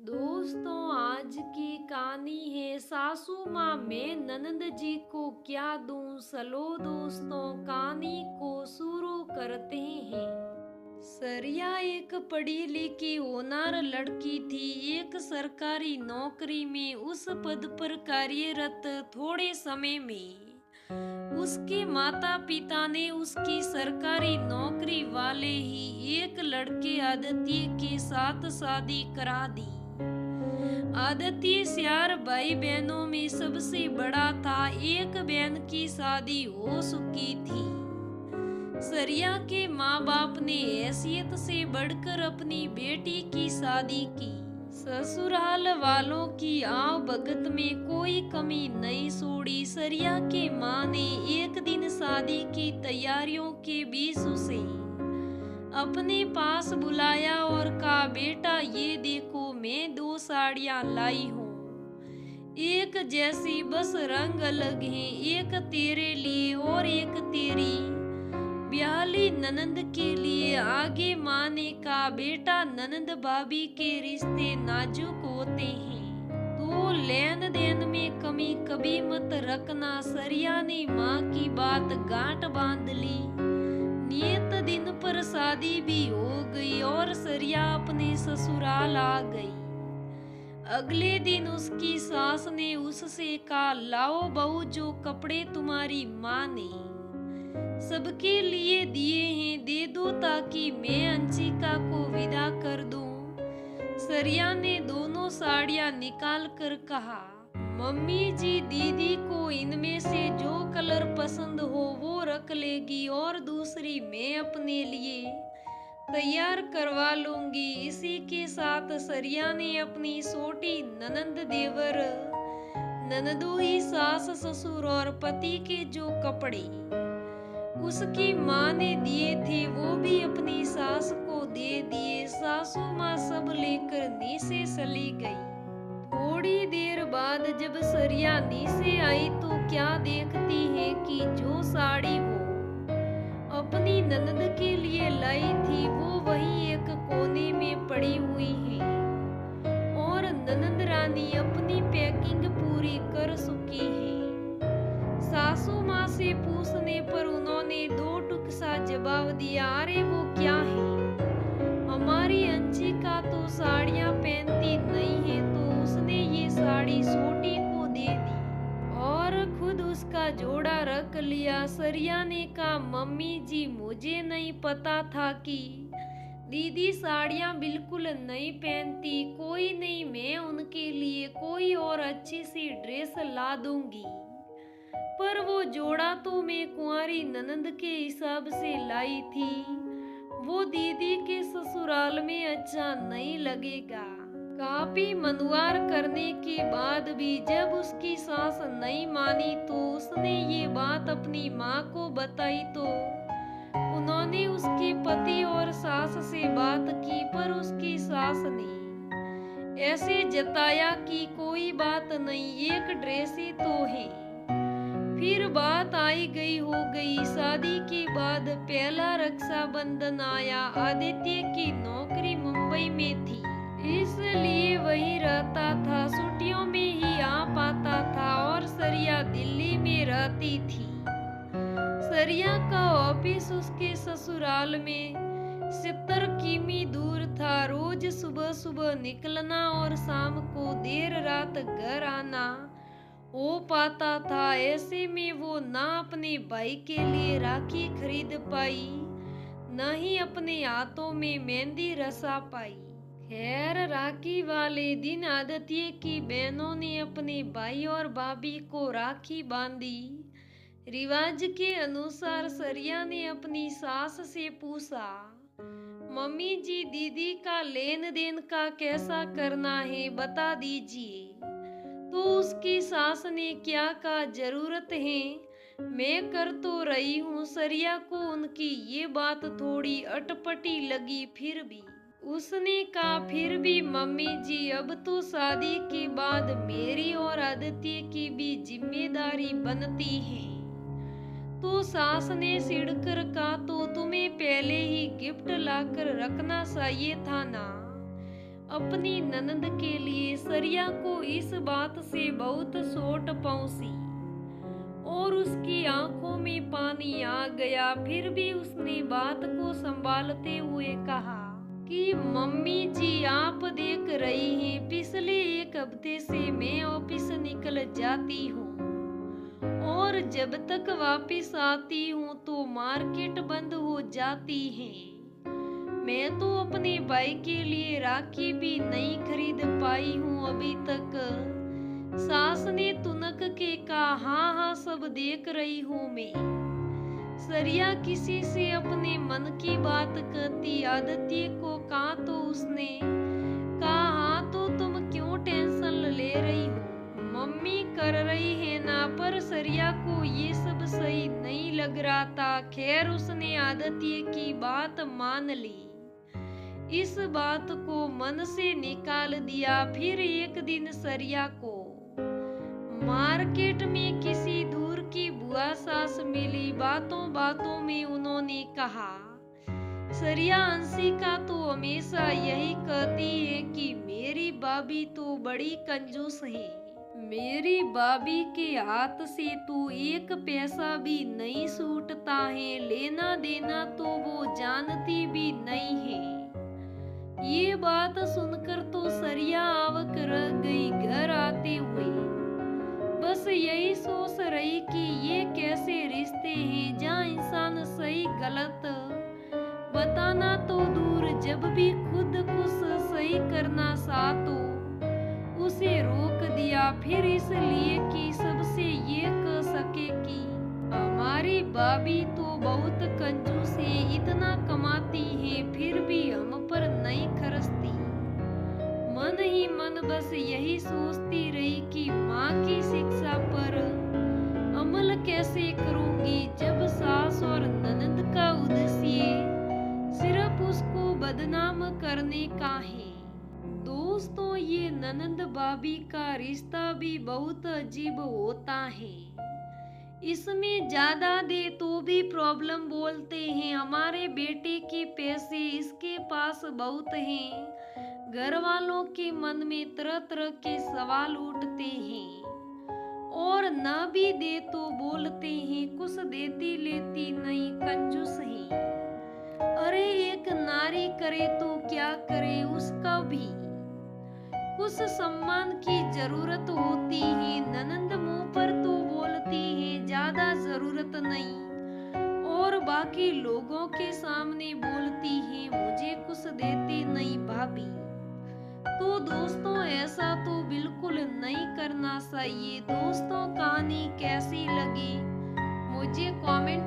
दोस्तों, आज की कहानी है सासू माँ में ननद जी को क्या दूं सलो। दोस्तों, कहानी को शुरू करते हैं। सरिया एक पढ़ी लिखी होनहार लड़की थी। एक सरकारी नौकरी में उस पद पर कार्यरत। थोड़े समय में उसके माता पिता ने उसकी सरकारी नौकरी वाले ही एक लड़के आदित्य के साथ शादी करा दी। आदित्य चार भाई बहनों में सबसे बड़ा था। एक बहन की शादी हो चुकी थी। सरिया के माँ बाप ने हैसियत से बढ़कर अपनी बेटी की शादी की। ससुराल वालों की आव भगत में कोई कमी नहीं छोड़ी। सरिया के माँ ने एक दिन शादी की तैयारियों के बीच उसे अपने पास बुलाया और कहा, बेटा ये देखो, मैं दो साड़ियाँ लाई हूँ, एक जैसी, बस रंग अलग है। एक तेरे लिए और एक तेरी ब्याहली ननद के लिए। आगे माँ ने कहा, बेटा ननद भाभी के रिश्ते नाजुक होते हैं, तो लेन देन में कमी कभी मत रखना। सरिया ने माँ की बात गांठ बांध ली। नियत दिन पर शादी भी हो गई और सरिया अपने ससुराल आ गई। अगले दिन उसकी सास ने उससे कहा, लाओ बहू, जो कपड़े तुम्हारी माँ ने सबके लिए दिए हैं दे दो, ताकि मैं अंशिका को विदा कर दूं। सरिया ने दोनों साड़ियां निकाल कर कहा, मम्मी जी, दीदी को इनमें से जो कलर पसंद हो वो रख लेगी और दूसरी मैं अपने लिए तैयार करवा लूंगी। इसी के साथ सरिया ने अपनी छोटी ननंद, देवर, ननदोई, सास ससुर और पति के जो कपड़े उसकी माँ ने दिए थे वो भी अपनी सास को दे दिए। सासू माँ सब लेकर नीचे चली गई। थोड़ी देर बाद जब सरिया नीचे आई तो क्या देखती है कि जो साड़ी वो अपनी ननद के लिए लाई थी वो वही एक कोने में पड़ी हुई है और ननद रानी अपनी पैकिंग पूरी कर चुकी है। सासू माँ से पूछने पर उन्होंने दो टुक सा जवाब दिया, अरे वो क्या है, हमारी अंशिका तो साड़ियाँ पहनती नहीं है, तो उसने ये साड़ी छोटी को दे दी और खुद उसका जोड़ा रख लिया। सरिया ने कहा, मम्मी जी, मुझे नहीं पता था कि दीदी साड़ियाँ बिल्कुल नहीं पहनती। कोई नहीं, मैं उनके लिए कोई और अच्छी सी ड्रेस ला दूंगी, पर वो जोड़ा तो मैं कुंवारी ननंद के हिसाब से लाई थी, वो दीदी के ससुराल में अच्छा नहीं लगेगा। काफी मनवार करने के बाद भी जब उसकी सास नहीं मानी तो उसने ये बात अपनी माँ को बताई। तो उन्होंने उसके पति और सास से बात की, पर उसकी सास ने ऐसे जताया कि कोई बात नहीं, एक ड्रेस ही तो है। फिर बात आई गई हो गई। शादी के बाद पहला रक्षाबंधन आया। आदित्य की नौकरी मुंबई में थी, इसलिए वही रहता था, छुट्टियों में ही आ पाता था और सरिया दिल्ली में रहती थी। सरिया का ऑफिस उसके ससुराल में 70 किमी दूर था। रोज सुबह सुबह निकलना और शाम को देर रात घर आना हो पाता था। ऐसे में वो ना अपने भाई के लिए राखी खरीद पाई, न ही अपने हाथों में मेहंदी रचा पाई। खैर, राखी वाले दिन आदित्य की बहनों ने अपने भाई और भाभी को राखी बांधी। रिवाज के अनुसार सरिया ने अपनी सास से पूछा, मम्मी जी, दीदी का लेन देन का कैसा करना है, बता दीजिए। तो उसकी सास ने क्या कहा, जरूरत है, मैं कर तो रही हूँ। सरिया को उनकी ये बात थोड़ी अटपटी लगी, फिर भी उसने कहा, फिर भी मम्मी जी, अब तो शादी के बाद मेरी और आदित्य की भी जिम्मेदारी बनती है। तो सास ने सिड़कर कहा, तो तुम्हें पहले ही गिफ्ट लाकर रखना चाहिए था ना। अपनी ननद के लिए सरिया को इस बात से बहुत चोट पहुंची और उसकी आंखों में पानी आ गया। फिर भी उसने बात को संभालते हुए कहा कि मम्मी जी, आप देख रही हैं, पिछले एक हफ्ते से मैं ऑफिस निकल जाती हूँ और जब तक वापस आती हूँ तो मार्केट बंद हो जाती है। मैं तो अपने भाई के लिए राखी भी नहीं खरीद पाई हूँ अभी तक। सास ने तुनक के कहा, हाँ हाँ सब देख रही हूँ मैं। सरिया किसी से अपने मन की बात कहती आदित्य को कहा तो उसने कहा, हाँ तो तुम क्यों टेंशन ले रही हो, मम्मी कर रही है ना। पर सरिया को ये सब सही नहीं लग रहा था। खैर उसने आदित्य की बात मान ली, इस बात को मन से निकाल दिया। फिर एक दिन सरिया को मार्केट में किसी दूर की बुआ सास मिली। बातों बातों में उन्होंने कहा, सरिया अंशिका तो हमेशा यही कहती है कि मेरी भाभी तो बड़ी कंजूस है, मेरी भाभी के हाथ से तो एक पैसा भी नहीं छूटता है, लेना देना तो वो जानती भी नहीं है। ये बात सुनकर तो सरिया अवाक रह गई। घर आते हुए बस यही सोच रही कि ये कैसे रिश्ते हैं जहाँ इंसान सही गलत बताना तो दूर, जब भी खुद कुछ सही करना चाहा तो उसे रोक दिया। फिर इसलिए कि सबसे ये कह सके कि हमारी भाभी तो बहुत कंजूस है, इतना कमाती है फिर भी हम पर नहीं खर्चती। मन ही मन बस यही सोचती रही कि माँ की शिक्षा पर अमल कैसे करूंगी, जब सास और ननद का उद्देश्य सिर्फ उसको बदनाम करने का है। दोस्तों, ये ननद भाभी का रिश्ता भी बहुत अजीब होता है। इसमें ज्यादा दे तो भी प्रॉब्लम बोलते हैं, हमारे बेटे के पैसे इसके पास बहुत हैं। घर वालों के मन में तरह तरह के सवाल उठते हैं और न भी दे तो बोलते हैं कुछ देती लेती नहीं, कंजूस है। अरे एक नारी करे तो क्या करे, उसका भी कुछ सम्मान की जरूरत होती है। ननंद मुंह पर तो बोलती है, ज्यादा जरूरत नहीं, और बाकी लोगों के सामने बोलती है मुझे कुछ देते नहीं भाभी। तो दोस्तों, ऐसा तो बिल्कुल नहीं करना चाहिए। दोस्तों, कहानी कैसी लगी मुझे कमेंट